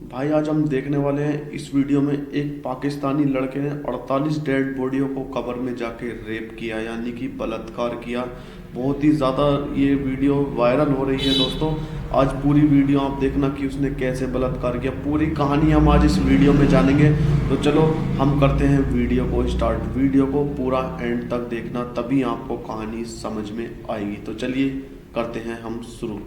भाई आज हम देखने वाले हैं इस वीडियो में एक पाकिस्तानी लड़के ने 48 डेड बॉडियों को कब्र में जाके रेप किया, यानी कि बलात्कार किया। बहुत ही ज़्यादा ये वीडियो वायरल हो रही है दोस्तों। आज पूरी वीडियो आप देखना कि उसने कैसे बलात्कार किया, पूरी कहानी हम आज इस वीडियो में जानेंगे। तो चलो हम करते हैं वीडियो को स्टार्ट। वीडियो को पूरा एंड तक देखना, तभी आपको कहानी समझ में आएगी। तो चलिए करते हैं हम शुरू।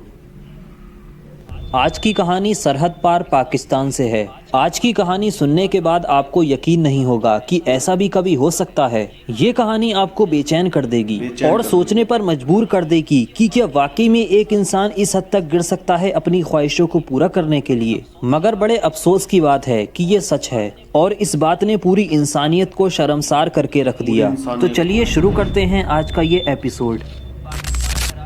आज की कहानी सरहद पार पाकिस्तान से है। आज की कहानी सुनने के बाद आपको यकीन नहीं होगा कि ऐसा भी कभी हो सकता है। ये कहानी आपको बेचैन कर देगी और सोचने पर मजबूर कर देगी कि क्या वाकई में एक इंसान इस हद तक गिर सकता है अपनी ख्वाहिशों को पूरा करने के लिए। मगर बड़े अफसोस की बात है कि ये सच है और इस बात ने पूरी इंसानियत को शर्मसार करके रख दिया। तो चलिए शुरू करते हैं आज का ये एपिसोड।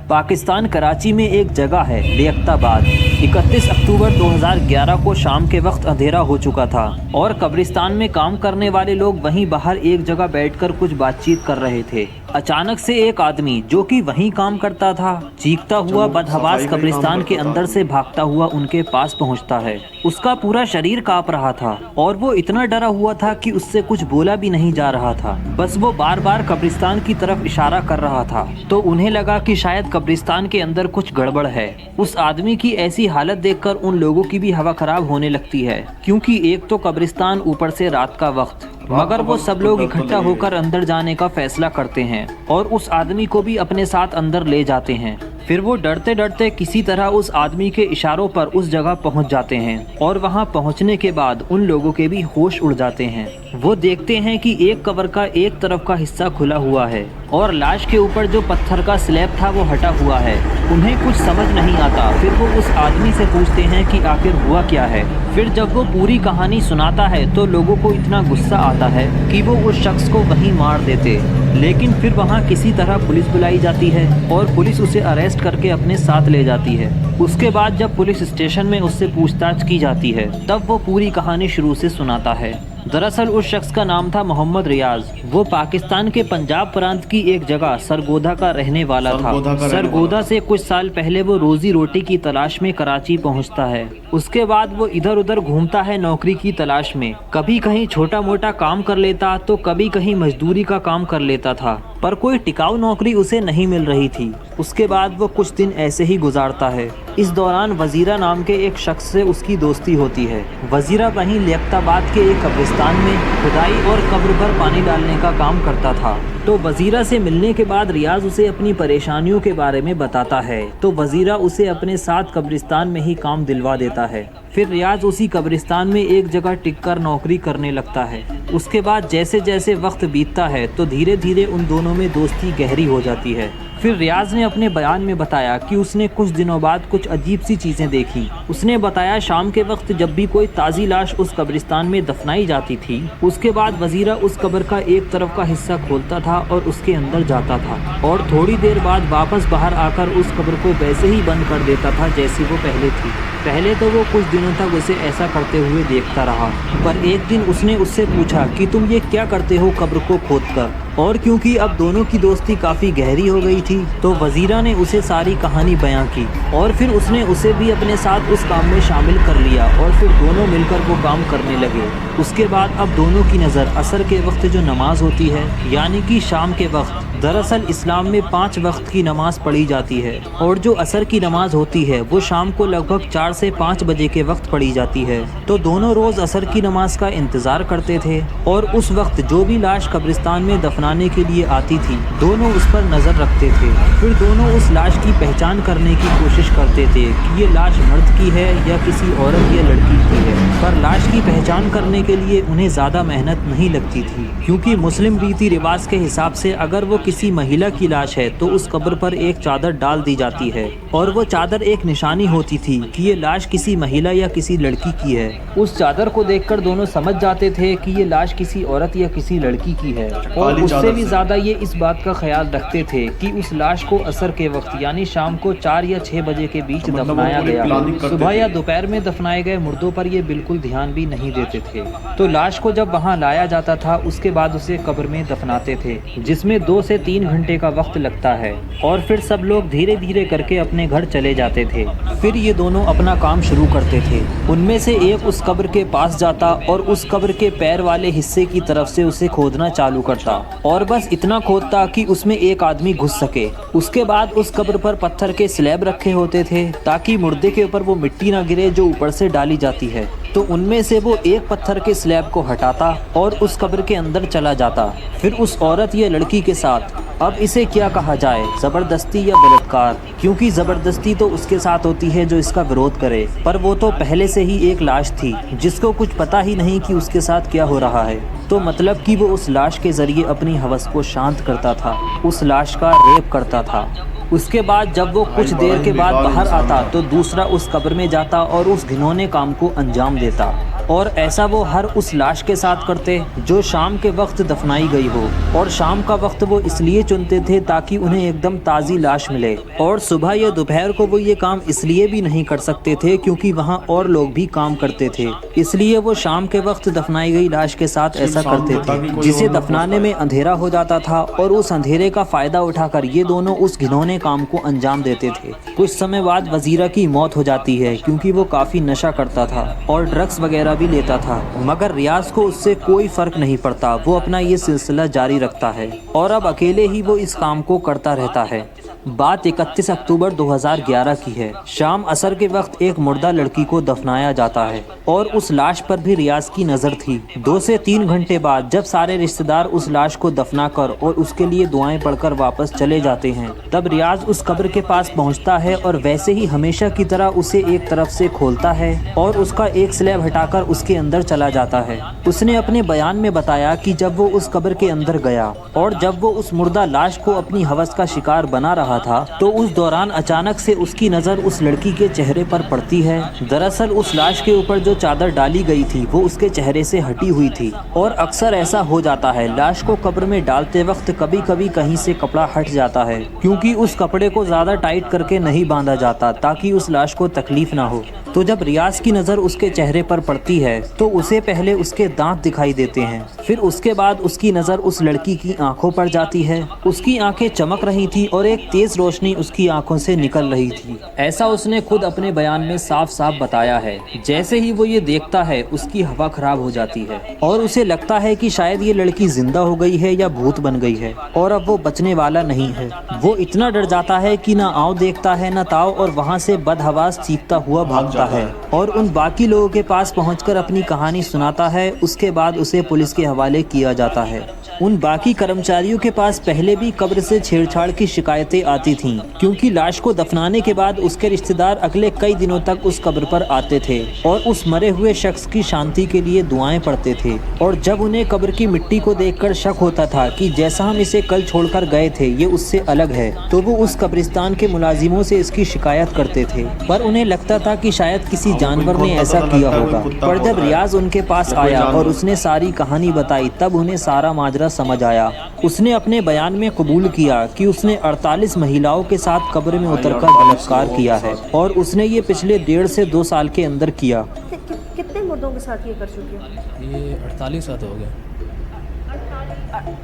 पाकिस्तान कराची में एक जगह है लियाकताबाद। 31 अक्टूबर 2011 को शाम के वक्त अंधेरा हो चुका था और कब्रिस्तान में काम करने वाले लोग वहीं बाहर एक जगह बैठकर कुछ बातचीत कर रहे थे। अचानक से एक आदमी जो कि वहीं काम करता था चीखता हुआ बदहवास कब्रिस्तान के अंदर से भागता हुआ उनके पास पहुंचता है। उसका पूरा शरीर कांप रहा था और वो इतना डरा हुआ था कि उससे कुछ बोला भी नहीं जा रहा था। बस वो बार बार कब्रिस्तान की तरफ इशारा कर रहा था। तो उन्हें लगा कि शायद कब्रिस्तान के अंदर कुछ गड़बड़ है। उस आदमी की ऐसी हालत देखकर उन लोगों की भी हवा खराब होने लगती है, क्योंकि एक तो कब्रिस्तान, ऊपर से रात का वक्त। मगर वो सब लोग इकट्ठा होकर अंदर जाने का फैसला करते हैं और उस आदमी को भी अपने साथ अंदर ले जाते हैं। फिर वो डरते डरते किसी तरह उस आदमी के इशारों पर उस जगह पहुंच जाते हैं और वहां पहुंचने के बाद उन लोगों के भी होश उड़ जाते हैं। वो देखते हैं कि एक कब्र का एक तरफ का हिस्सा खुला हुआ है और लाश के ऊपर जो पत्थर का स्लैब था वो हटा हुआ है। उन्हें कुछ समझ नहीं आता। फिर वो उस आदमी से पूछते हैं कि आखिर हुआ क्या है। फिर जब वो पूरी कहानी सुनाता है तो लोगों को इतना गुस्सा आता है कि वो उस शख्स को वहीं मार देते। लेकिन फिर वहाँ किसी तरह पुलिस बुलाई जाती है और पुलिस उसे अरेस्ट करके अपने साथ ले जाती है। उसके बाद जब पुलिस स्टेशन में उससे पूछताछ की जाती है तब वो पूरी कहानी शुरू से सुनाता है। दरअसल उस शख्स का नाम था मोहम्मद रियाज। वो पाकिस्तान के पंजाब प्रांत की एक जगह सरगोधा का रहने वाला था। सरगोधा से कुछ साल पहले वो रोजी रोटी की तलाश में कराची पहुंचता है। उसके बाद वो इधर उधर घूमता है नौकरी की तलाश में। कभी कहीं छोटा मोटा काम कर लेता तो कभी कहीं मजदूरी का काम कर लेता था, पर कोई टिकाऊ नौकरी उसे नहीं मिल रही थी। उसके बाद वो कुछ दिन ऐसे ही गुजारता है। इस दौरान वजीरा नाम के एक शख्स से उसकी दोस्ती होती है। वजीरा वहीं लियाकताबाद के एक कब्रिस्तान में खुदाई और कब्र पर पानी डालने का काम करता था। तो वजीरा से मिलने के बाद रियाज उसे अपनी परेशानियों के बारे में बताता है। तो वजीरा उसे अपने साथ कब्रिस्तान में ही काम दिलवा देता है। फिर रियाज उसी कब्रिस्तान में एक जगह टिककर नौकरी करने लगता है। उसके बाद जैसे जैसे वक्त बीतता है तो धीरे धीरे उन दोनों में दोस्ती गहरी हो जाती है। फिर रियाज ने अपने बयान में बताया कि उसने कुछ दिनों बाद कुछ अजीब सी चीज़ें देखी। उसने बताया शाम के वक्त जब भी कोई ताज़ी लाश उस कब्रिस्तान में दफनाई जाती थी, उसके बाद वजीरा उस कब्र का एक तरफ का हिस्सा खोलता था और उसके अंदर जाता था और थोड़ी देर बाद वापस बाहर आकर उस कब्र को वैसे ही बंद कर देता था जैसी वो पहले थी। पहले तो वो कुछ दिनों तक उसे ऐसा करते हुए देखता रहा, पर एक दिन उसने उससे पूछा कि तुम ये क्या करते हो कब्र को खोदकर। और क्योंकि अब दोनों की दोस्ती काफ़ी गहरी हो गई थी तो वजीरा ने उसे सारी कहानी बयां की और फिर उसने उसे भी अपने साथ उस काम में शामिल कर लिया और फिर दोनों मिलकर वो काम करने लगे। उसके बाद अब दोनों की नज़र असर के वक्त जो नमाज होती है, यानी कि शाम के वक्त, दरअसल इस्लाम में 5 वक्त की नमाज पढ़ी जाती है और जो असर की नमाज होती है वो शाम को लगभग 4 से 5 बजे के वक्त पढ़ी जाती है। तो दोनों रोज़ असर की नमाज का इंतज़ार करते थे और उस वक्त जो भी लाश कब्रिस्तान में दफनाने के लिए आती थी दोनों उस पर नज़र रखते थे। फिर दोनों उस लाश की पहचान करने की कोशिश करते थे कि ये लाश मर्द की है या किसी औरत या लड़की की है। पर लाश की पहचान करने के लिए उन्हें ज़्यादा मेहनत नहीं लगती थी, क्योंकि मुस्लिम रीति रिवाज के हिसाब से अगर वो किसी महिला की लाश है तो उस कब्र पर एक चादर डाल दी जाती है और वो चादर एक निशानी होती थी कि ये लाश किसी महिला या किसी लड़की की है। उस चादर को देखकर दोनों समझ जाते थे कि ये लाश किसी औरत या किसी लड़की की है और उससे भी ज़्यादा ये इस बात का ख्याल रखते थे कि उस लाश को असर के वक्त यानी शाम को 4 या 6 बजे के बीच दफनाया गया। सुबह या दोपहर में दफनाए गए मुर्दों पर ये बिल्कुल ध्यान भी नहीं देते थे। तो लाश को जब वहाँ लाया जाता था उसके बाद उसे कब्र में दफनाते थे, जिसमें 2 से 3 घंटे का वक्त लगता है और फिर सब लोग धीरे धीरे करके अपने घर चले जाते थे। फिर ये दोनों अपना अपना काम शुरू करते थे। उनमें से एक उस कब्र के पास जाता और उस कब्र के पैर वाले हिस्से की तरफ से उसे खोदना चालू करता और बस इतना खोदता कि उसमें एक आदमी घुस सके। उसके बाद उस कब्र पर पत्थर के स्लैब रखे होते थे ताकि मुर्दे के ऊपर वो मिट्टी ना गिरे जो ऊपर से डाली जाती है। तो उनमें से वो एक पत्थर के स्लैब को हटाता और उस कब्र के अंदर चला जाता। फिर उस औरत या लड़की के साथ, अब इसे क्या कहा जाए, ज़बरदस्ती या बलात्कार, क्योंकि ज़बरदस्ती तो उसके साथ होती है जो इसका विरोध करे, पर वो तो पहले से ही एक लाश थी जिसको कुछ पता ही नहीं कि उसके साथ क्या हो रहा है। तो मतलब कि वो उस लाश के ज़रिए अपनी हवस को शांत करता था, उस लाश का रेप करता था। उसके बाद जब वो कुछ देर के बाद बाहर आता तो दूसरा उस कब्र में जाता और उस घिनौने काम को अंजाम देता। और ऐसा वो हर उस लाश के साथ करते जो शाम के वक्त दफनाई गई हो। और शाम का वक्त वो इसलिए चुनते थे ताकि उन्हें एकदम ताज़ी लाश मिले। और सुबह या दोपहर को वो ये काम इसलिए भी नहीं कर सकते थे क्योंकि वहाँ और लोग भी काम करते थे, इसलिए वो शाम के वक्त दफनाई गई लाश के साथ ऐसा करते थे, जिसे दफनाने में अंधेरा हो जाता था। और उस अंधेरे का फ़ायदा उठाकर ये दोनों उस घिनौने काम को अंजाम देते थे। कुछ समय बाद वजीरा की मौत हो जाती है क्योंकि वो काफ़ी नशा करता था और ड्रग्स वगैरह भी लेता था, मगर रियाज को उससे कोई फर्क नहीं पड़ता। वो अपना ये सिलसिला जारी रखता है और अब अकेले ही वो इस काम को करता रहता है। बात 31 अक्टूबर 2011 की है। शाम असर के वक्त एक मुर्दा लड़की को दफनाया जाता है और उस लाश पर भी रियाज की नज़र थी। 2 से 3 घंटे बाद जब सारे रिश्तेदार उस लाश को दफना कर और उसके लिए दुआएं पढ़कर वापस चले जाते हैं, तब रियाज उस कब्र के पास पहुंचता है और वैसे ही हमेशा की तरह उसे एक तरफ से खोलता है और उसका एक स्लैब हटाकर उसके अंदर चला जाता है। उसने अपने बयान में बताया कि जब वो उस कब्र के अंदर गया और जब वो उस मुर्दा लाश को अपनी हवस का शिकार बना रहा था तो उस दौरान अचानक से उसकी नज़र उस लड़की के चेहरे पर पड़ती है। दरअसल उस लाश के ऊपर जो चादर डाली गई थी वो उसके चेहरे से हटी हुई थी। और अक्सर ऐसा हो जाता है, लाश को कब्र में डालते वक्त कभी कभी कहीं से कपड़ा हट जाता है क्योंकि उस कपड़े को ज़्यादा टाइट करके नहीं बांधा जाता ताकि उस लाश को तकलीफ ना हो। तो जब रियाज की नज़र उसके चेहरे पर पड़ती है तो उसे पहले उसके दांत दिखाई देते हैं, फिर उसके बाद उसकी नज़र उस लड़की की आंखों पर जाती है। उसकी आंखें चमक रही थी और एक तेज रोशनी उसकी आंखों से निकल रही थी। ऐसा उसने खुद अपने बयान में साफ साफ बताया है। जैसे ही वो ये देखता है उसकी हवा खराब हो जाती है और उसे लगता है कि शायद ये लड़की जिंदा हो गई है या भूत बन गई है और अब वो बचने वाला नहीं है। वो इतना डर जाता है कि ना आँव देखता है ना ताव और वहाँ से बदहवास चीखता हुआ भागता है और उन बाकी लोगों के पास पहुंचकर अपनी कहानी सुनाता है। उसके बाद उसे पुलिस के हवाले किया जाता है। उन बाकी कर्मचारियों के पास पहले भी कब्र से छेड़छाड़ की शिकायतें आती थीं क्योंकि लाश को दफनाने के बाद उसके रिश्तेदार अगले कई दिनों तक उस कब्र पर आते थे और उस मरे हुए शख्स की शांति के लिए दुआएं पढ़ते थे। और जब उन्हें कब्र की मिट्टी को देखकर शक होता था कि जैसा हम इसे कल छोड़कर गए थे ये उससे अलग है, तो वो उस कब्रिस्तान के मुलाजिमों से इसकी शिकायत करते थे। पर उन्हें लगता था कि शायद किसी जानवर ने ऐसा किया होगा। पर जब रियाज उनके पास आया और उसने सारी कहानी बताई तब उन्हें सारा माजरा समझ आया। उसने अपने बयान में कबूल किया कि उसने 48 महिलाओं के साथ कब्र में उतरकर बलात्कार किया है और उसने ये पिछले 1.5 से 2 साल के अंदर किया। कितने मुर्दों के साथ ये कर चुके हो? ये 48 साथ हो गया।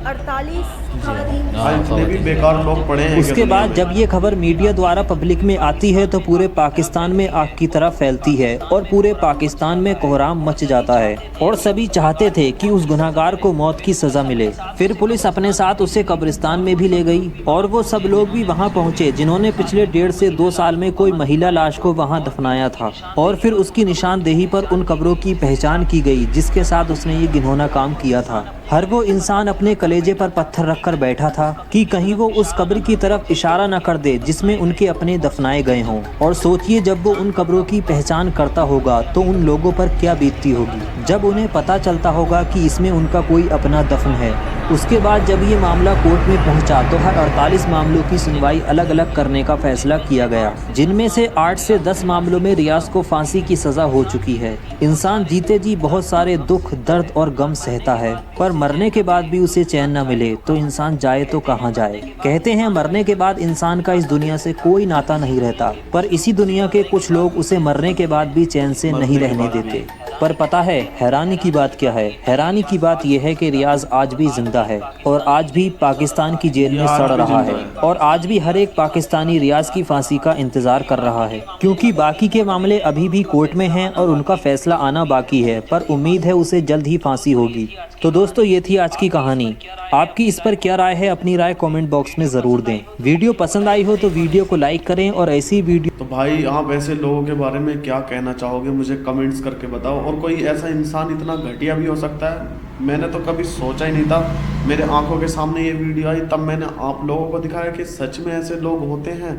48 जितने भी बेकार लोग पड़े हैं। उसके बाद जब ये खबर मीडिया द्वारा पब्लिक में आती है तो पूरे पाकिस्तान में आग की तरह फैलती है और पूरे पाकिस्तान में कोहराम मच जाता है और सभी चाहते थे कि उस गुनहगार को मौत की सजा मिले। फिर पुलिस अपने साथ उसे कब्रिस्तान में भी ले गई और वो सब लोग भी वहाँ पहुँचे जिन्होंने पिछले 1.5 से 2 साल में कोई महिला लाश को वहाँ दफनाया था। और फिर उसकी निशानदेही पर उन कब्रों की पहचान की गई जिसके साथ उसने ये घिनौना काम किया था। हर वो इंसान अपने कलेजे पर पत्थर रखकर बैठा था कि कहीं वो उस कब्र की तरफ इशारा न कर दे जिसमें उनके अपने दफनाए गए हों। और सोचिए जब वो उन कब्रों की पहचान करता होगा तो उन लोगों पर क्या बीतती होगी जब उन्हें पता चलता होगा कि इसमें उनका कोई अपना दफन है। उसके बाद जब ये मामला कोर्ट में पहुंचा तो हर 48 मामलों की सुनवाई अलग अलग करने का फैसला किया गया, जिनमें से 8 से 10 मामलों में रियाज को फांसी की सजा हो चुकी है। इंसान जीते जी बहुत सारे दुख, दर्द और गम सहता है, पर मरने के बाद भी उसे चैन न मिले तो इंसान जाए तो कहाँ जाए। कहते हैं मरने के बाद इंसान का इस दुनिया से कोई नाता नहीं रहता, पर इसी दुनिया के कुछ लोग उसे मरने के बाद भी चैन से नहीं रहने देते। पर पता है हैरानी की बात क्या है? हैरानी की बात यह है कि रियाज आज भी जिंदा है और आज भी पाकिस्तान की जेल में सड़ रहा है। और आज भी हर एक पाकिस्तानी रियाज की फांसी का इंतज़ार कर रहा है, क्योंकि बाकी के मामले अभी भी कोर्ट में हैं और उनका फैसला आना बाकी है, पर उम्मीद है उसे जल्द ही फांसी होगी। तो दोस्तों, ये थी आज की कहानी। आपकी इस पर क्या राय है, अपनी राय कमेंट बॉक्स में ज़रूर दें। वीडियो पसंद आई हो तो वीडियो को लाइक करें और ऐसी वीडियो। तो भाई आप ऐसे लोगों के बारे में क्या कहना चाहोगे, मुझे कमेंट्स करके बताओ। और कोई ऐसा इंसान इतना घटिया भी हो सकता है, मैंने तो कभी सोचा ही नहीं था। मेरे आंखों के सामने ये वीडियो आई तब मैंने आप लोगों को दिखाया कि सच में ऐसे लोग होते हैं।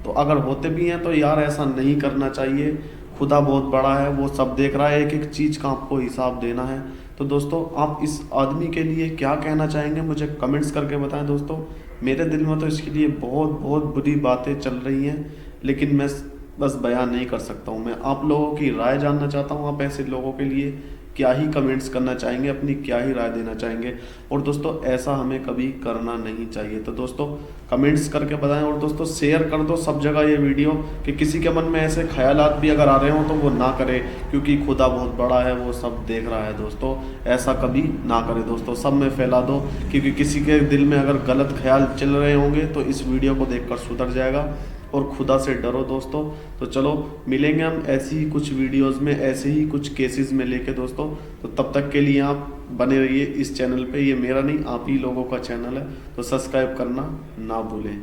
तो अगर होते भी हैं तो यार ऐसा नहीं करना चाहिए। खुदा बहुत बड़ा है, वो सब देख रहा है, एक एक चीज़ का आपको हिसाब देना है। तो दोस्तों, आप इस आदमी के लिए क्या कहना चाहेंगे, मुझे कमेंट्स करके बताएं। दोस्तों, मेरे दिल में तो इसके लिए बहुत बहुत बुरी बातें चल रही हैं, लेकिन मैं बस बयान नहीं कर सकता हूँ। मैं आप लोगों की राय जानना चाहता हूँ। आप ऐसे लोगों के लिए क्या ही कमेंट्स करना चाहेंगे, अपनी क्या ही राय देना चाहेंगे। और दोस्तों, ऐसा हमें कभी करना नहीं चाहिए। तो दोस्तों, कमेंट्स करके बताएं। और दोस्तों, शेयर कर दो सब जगह ये वीडियो, कि किसी के मन में ऐसे ख्यालात भी अगर आ रहे हो तो वो ना करे, क्योंकि खुदा बहुत बड़ा है, वो सब देख रहा है। दोस्तों, ऐसा कभी ना करे। दोस्तों, सब में फैला दो, क्योंकि किसी के दिल में अगर गलत ख्याल चल रहे होंगे तो इस वीडियो को देखकर सुधर जाएगा। और खुदा से डरो दोस्तों। तो चलो, मिलेंगे हम ऐसी ही कुछ वीडियोस में, ऐसे ही कुछ केसेस में लेके दोस्तों। तो तब तक के लिए आप बने रहिए इस चैनल पे। ये मेरा नहीं, आप ही लोगों का चैनल है, तो सब्सक्राइब करना ना भूलें।